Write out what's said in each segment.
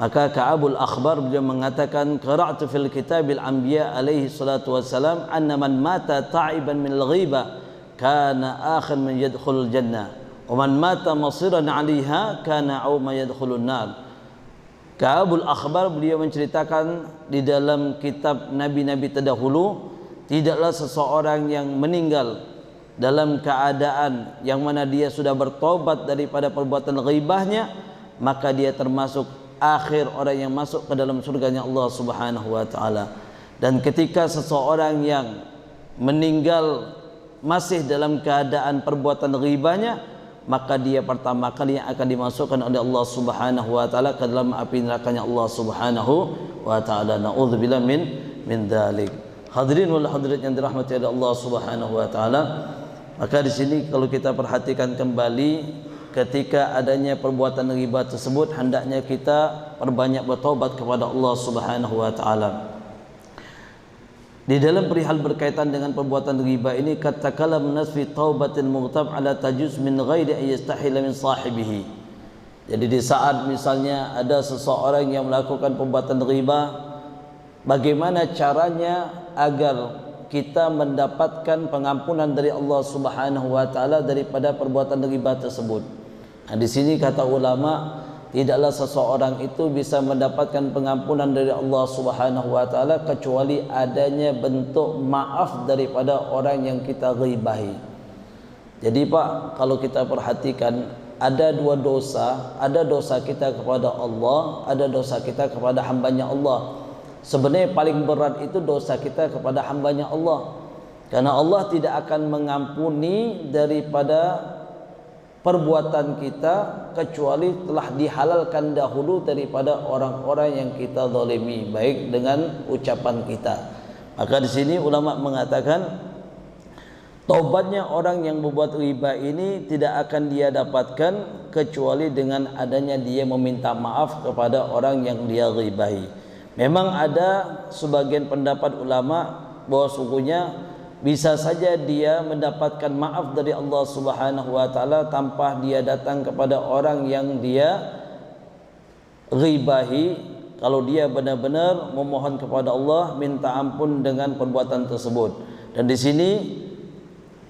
Maka Ka'abul Akhbar beliau mengatakan, qara'tu fil kitabil anbiya alaihi salatu wassalam anna man mata ta'iban min al-ghibah kana akhir man yadkhulul jannah wa man mata masiran 'alaiha kana aw man yadkhulun nar. Ka'abul Akhbar beliau menceritakan di dalam kitab nabi-nabi terdahulu, tidaklah seseorang yang meninggal dalam keadaan yang mana dia sudah bertobat daripada perbuatan ghibahnya, maka dia termasuk akhir orang yang masuk ke dalam surganya Allah Subhanahu wa taala. Dan ketika seseorang yang meninggal masih dalam keadaan perbuatan ghibahnya, maka dia pertama kali yang akan dimasukkan oleh Allah Subhanahu wa taala ke dalam api nerakanya Allah Subhanahu wa taala. Nauzubillah min dzalik. Hadirin wal hadirat yang dirahmati oleh Allah Subhanahu wa taala, maka di sini kalau kita perhatikan kembali, ketika adanya perbuatan ghibah tersebut, hendaknya kita perbanyak bertaubat kepada Allah Subhanahu wa taala. Di dalam perihal berkaitan dengan perbuatan ghibah ini, katakanlah nasfi taubatil mughtab ala tajuz min ghairi ay yastahila min sahibihi. Jadi di saat misalnya ada seseorang yang melakukan perbuatan ghibah, bagaimana caranya agar kita mendapatkan pengampunan dari Allah Subhanahu wa taala daripada perbuatan ghibah tersebut? Nah, di sini kata ulama, tidaklah seseorang itu bisa mendapatkan pengampunan dari Allah Subhanahu wa taala kecuali adanya bentuk maaf daripada orang yang kita ghibahi. Jadi Pak, kalau kita perhatikan, ada dua dosa, ada dosa kita kepada Allah, ada dosa kita kepada hambanya Allah. Sebenarnya paling berat itu dosa kita kepada hambanya Allah, karena Allah tidak akan mengampuni daripada perbuatan kita kecuali telah dihalalkan dahulu daripada orang-orang yang kita zalimi, baik dengan ucapan kita. Maka di sini ulama mengatakan, taubatnya orang yang berbuat riba ini tidak akan dia dapatkan kecuali dengan adanya dia meminta maaf kepada orang yang dia ribahi. Memang ada sebagian pendapat ulama bahwa sungguhnya bisa saja dia mendapatkan maaf dari Allah Subhanahu wa taala tanpa dia datang kepada orang yang dia ghibahi, kalau dia benar-benar memohon kepada Allah minta ampun dengan perbuatan tersebut. Dan di sini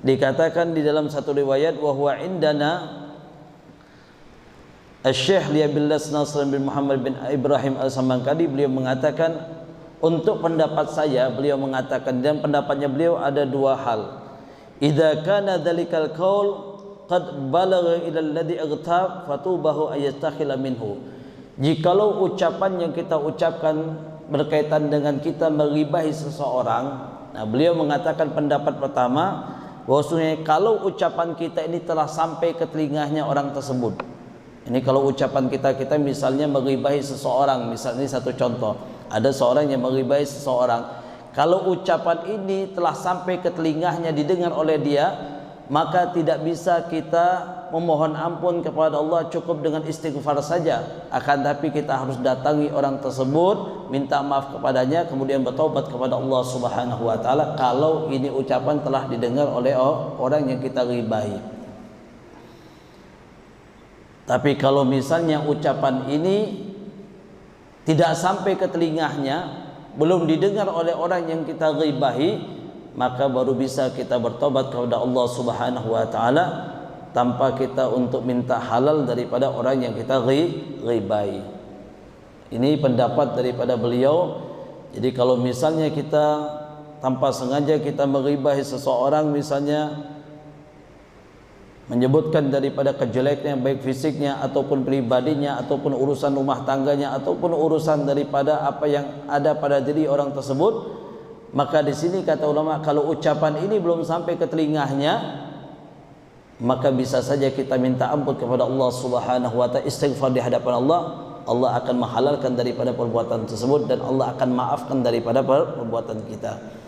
dikatakan di dalam satu riwayat, wa huwa indana Asy-Syaikh Liyabillas Nasr bin Muhammad bin Ibrahim Al-Samankadi, beliau mengatakan, untuk pendapat saya, beliau mengatakan, dan pendapatnya beliau ada dua hal. Idza kana dzalikal qaul qad balagha ila alladhi aghtab fatubahu ayastakhila minhu. Jikalau ucapan yang kita ucapkan berkaitan dengan kita meribahi seseorang, nah beliau mengatakan pendapat pertama, bahwasanya kalau ucapan kita ini telah sampai ke telinganya orang tersebut. Ini kalau ucapan kita misalnya meribahi seseorang, misalnya ini satu contoh, ada seorang yang meribahi seseorang, kalau ucapan ini telah sampai ke telinganya, didengar oleh dia, maka tidak bisa kita memohon ampun kepada Allah cukup dengan istighfar saja, akan tapi kita harus datangi orang tersebut, minta maaf kepadanya, kemudian bertaubat kepada Allah Subhanahu wa taala kalau ini ucapan telah didengar oleh orang yang kita ribahi. Tapi kalau misalnya ucapan ini tidak sampai ke telinganya, belum didengar oleh orang yang kita ghibahi, maka baru bisa kita bertobat kepada Allah Subhanahu wa taala tanpa kita untuk minta halal daripada orang yang kita ghibahi. Ini pendapat daripada beliau. Jadi kalau misalnya kita tanpa sengaja kita menghibahi seseorang, misalnya menyebutkan daripada kejeleknya baik fisiknya ataupun pribadinya ataupun urusan rumah tangganya ataupun urusan daripada apa yang ada pada diri orang tersebut, maka di sini kata ulama, kalau ucapan ini belum sampai ke telinganya, maka bisa saja kita minta ampun kepada Allah Subhanahu wa taala, istighfar di hadapan Allah. Allah akan menghalalkan daripada perbuatan tersebut dan Allah akan maafkan daripada perbuatan kita.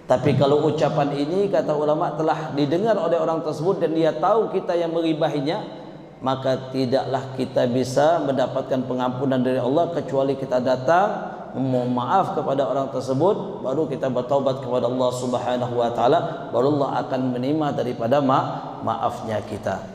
Tapi kalau ucapan ini kata ulama telah didengar oleh orang tersebut dan dia tahu kita yang meribahinya, maka tidaklah kita bisa mendapatkan pengampunan dari Allah kecuali kita datang memohon maaf kepada orang tersebut, baru kita bertaubat kepada Allah Subhanahu wa taala, baru Allah akan menerima daripada maafnya kita.